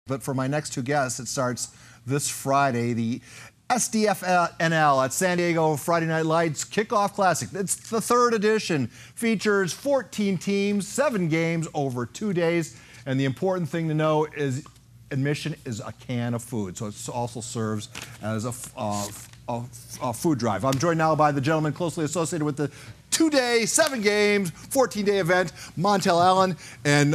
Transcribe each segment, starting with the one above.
But for my next two guests, it starts this Friday, the SDFNL at San Diego Friday Night Lights Kickoff Classic. It's the third edition, features 14 teams, 7 games over 2 days. And the important thing to know is admission is a can of food. So it also serves as a food drive. I'm joined now by the gentleman closely associated with the 2-day, 7 games, 14-day event, Montell Allen, and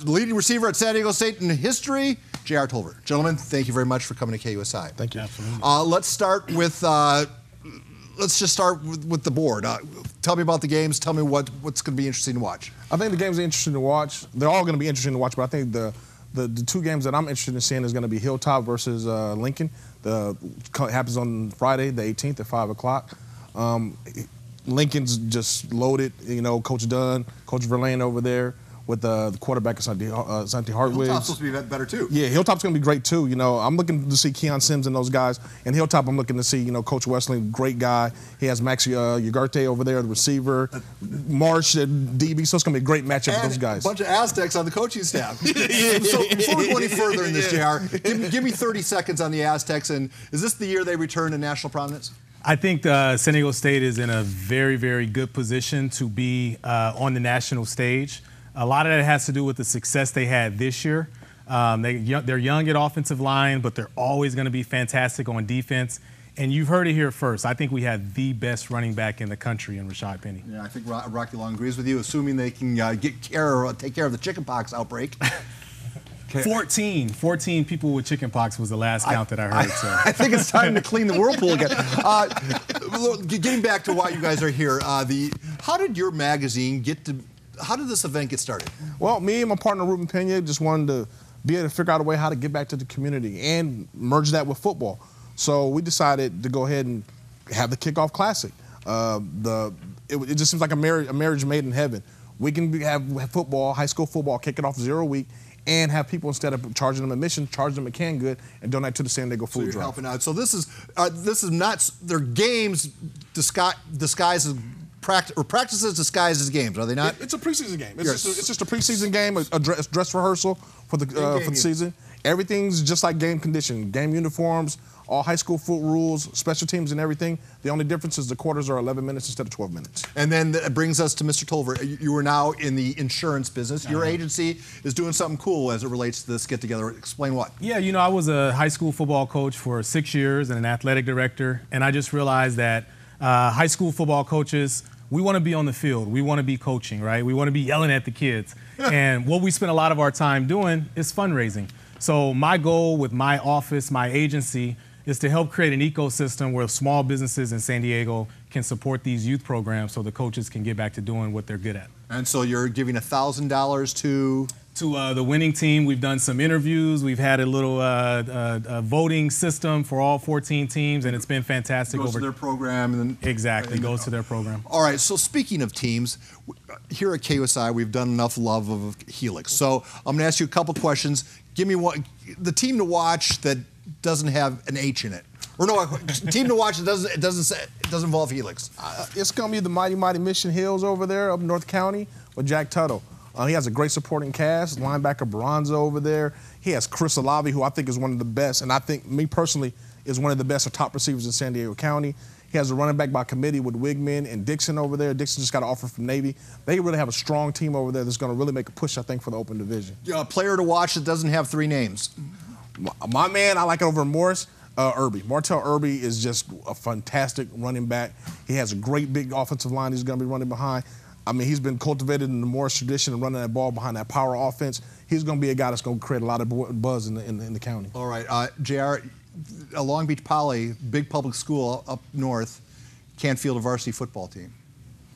leading receiver at San Diego State in history, J.R. Tolver. Gentlemen, thank you very much for coming to KUSI. Thank you. Absolutely. Let's start with, let's just start with the board. Tell me about the games. Tell me what's going to be interesting to watch. I think the games are interesting to watch. They're all going to be interesting to watch, but I think the 2 games that I'm interested in seeing is going to be Hilltop versus Lincoln. It happens on Friday, the 18th at 5 o'clock. Lincoln's just loaded, you know, Coach Dunn, Coach Verlaine over there with the quarterback, Santi Hartwig. Hilltop's supposed to be better, too. Yeah, Hilltop's going to be great, too. You know, I'm looking to see Keon Sims and those guys. And Hilltop, I'm looking to see, you know, Coach Wesley, great guy. He has Max Ugarte over there, the receiver. Marsh at DB, so it's going to be a great matchup with those guys. A bunch of Aztecs on the coaching staff. So before we go any further in this, JR, give me 30 seconds on the Aztecs. And is this the year they return to national prominence? I think San Diego State is in a very, very good position to be on the national stage. A lot of that has to do with the success they had this year. They're young at offensive line, but they're always going to be fantastic on defense. And you've heard it here first. I think we have the best running back in the country in Rashad Penny. Yeah, I think Rocky Long agrees with you, assuming they can take care of the chickenpox outbreak. 14 people with chickenpox was the last count that I heard. So I think it's time to clean the whirlpool again. Getting back to why you guys are here, how did your magazine how did this event get started? Well, me and my partner Ruben Pena just wanted to be able to figure out a way how to get back to the community and merge that with football. So we decided to go ahead and have the Kickoff Classic. It just seems like a marriage made in heaven. We can have football, high school football, kick it off 0 week, and have people, instead of charging them admission, charge them a canned good and donate to the San Diego Food Drive. So you're helping out. So this is not their games disguised as practices disguised as games, are they not? It's a preseason game. It's just a preseason game, a dress rehearsal for the season. Everything's just like game condition. Game uniforms, all high school foot rules, special teams and everything. The only difference is the quarters are 11 minutes instead of 12 minutes. And then that brings us to Mr. Tolver. You are now in the insurance business. Your agency is doing something cool as it relates to this get-together. Explain what? Yeah, you know, I was a high school football coach for 6 years and an athletic director, and I just realized that high school football coaches, we want to be on the field. We want to be coaching, right? We want to be yelling at the kids. And what we spend a lot of our time doing is fundraising. So my goal with my office, my agency, is to help create an ecosystem where small businesses in San Diego can support these youth programs so the coaches can get back to doing what they're good at. And so you're giving $1,000 to the winning team. We've done some interviews. We've had a little voting system for all 14 teams, and it's been fantastic. Goes to their program. And then, exactly, goes to their program. All right, so speaking of teams, here at KUSI, we've done enough love of Helix. So I'm going to ask you a couple questions. Give me the team to watch that doesn't have an H in it. Or no, team to watch that doesn't involve Helix. It's going to be the mighty Mission Hills over there up North County with Jack Tuttle. He has a great supporting cast, linebacker Bronzo over there. He has Chris Olavi, who I think is one of the best, and I think, me personally, is one of the best or top receivers in San Diego County. He has a running back by committee with Wigman and Dixon over there. Dixon just got an offer from Navy. They really have a strong team over there that's going to really make a push, I think, for the open division. A player to watch that doesn't have 3 names. My man, I like it over Morris. Irby. Montell Irby is just a fantastic running back. He has a great big offensive line he's going to be running behind. I mean, he's been cultivated in the Morris tradition of running that ball behind that power offense. He's going to be a guy that's going to create a lot of buzz in the county. All right, JR, Long Beach Poly, big public school up north, can't field a varsity football team.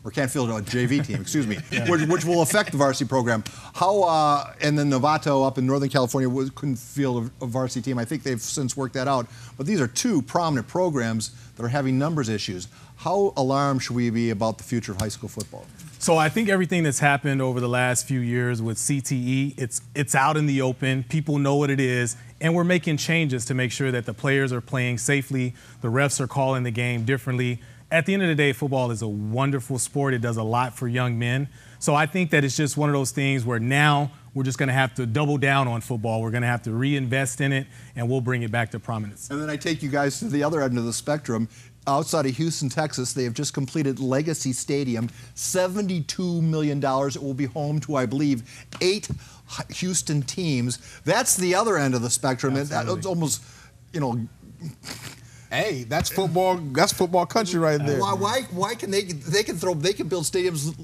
Or can't field a JV team, excuse me, which will affect the varsity program. And then Novato up in Northern California couldn't field a varsity team. I think they've since worked that out. But these are 2 prominent programs that are having numbers issues. How alarmed should we be about the future of high school football? So I think everything that's happened over the last few years with CTE, it's out in the open. People know what it is, and we're making changes to make sure that the players are playing safely, the refs are calling the game differently. At the end of the day, football is a wonderful sport. It does a lot for young men. So I think that it's just one of those things where now we're just going to have to double down on football. We're going to have to reinvest in it, and we'll bring it back to prominence. And then I take you guys to the other end of the spectrum. Outside of Houston, Texas, they have just completed Legacy Stadium, $72 million. It will be home to, I believe, 8 Houston teams. That's the other end of the spectrum. And that's almost, you know. Hey, that's football. That's football country right there. Why can they can build stadiums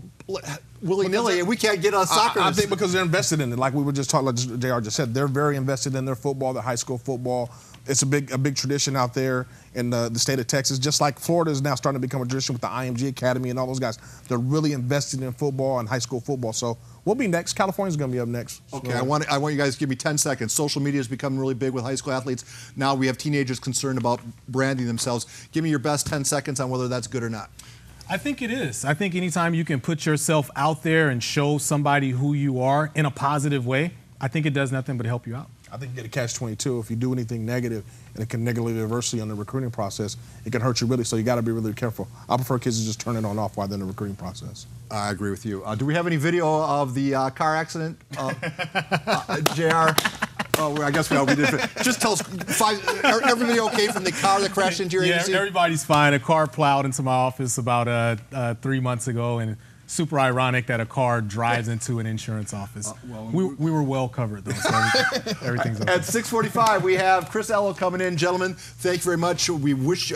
willy-nilly and we can't get on soccer? I think because they're invested in it. Like we were just talking, like JR just said, they're very invested in their football, their high school football. It's a big tradition out there in the state of Texas. Just like Florida is now starting to become a tradition with the IMG Academy and all those guys. They're really invested in football and high school football. So we'll be next. California's going to be up next. Okay, so I want you guys to give me 10 seconds. Social media has become really big with high school athletes. Now we have teenagers concerned about branding themselves. Give me your best 10 seconds on whether that's good or not. I think it is. I think anytime you can put yourself out there and show somebody who you are in a positive way, I think it does nothing but help you out. I think you get a catch-22. If you do anything negative and it can negatively adversely on the recruiting process, it can hurt you really, so you got to be really careful. I prefer kids to just turn it on off while they're in the recruiting process. I agree with you. Do we have any video of the car accident? JR? Oh, I guess we did. Just tell us, everybody okay from the car that crashed into your agency? Yeah, everybody's fine. A car plowed into my office about 3 months ago, and super ironic that a car drives into an insurance office. We were well covered, though, so everything's okay. At 6:45, we have Chris Ello coming in. Gentlemen, thank you very much. We wish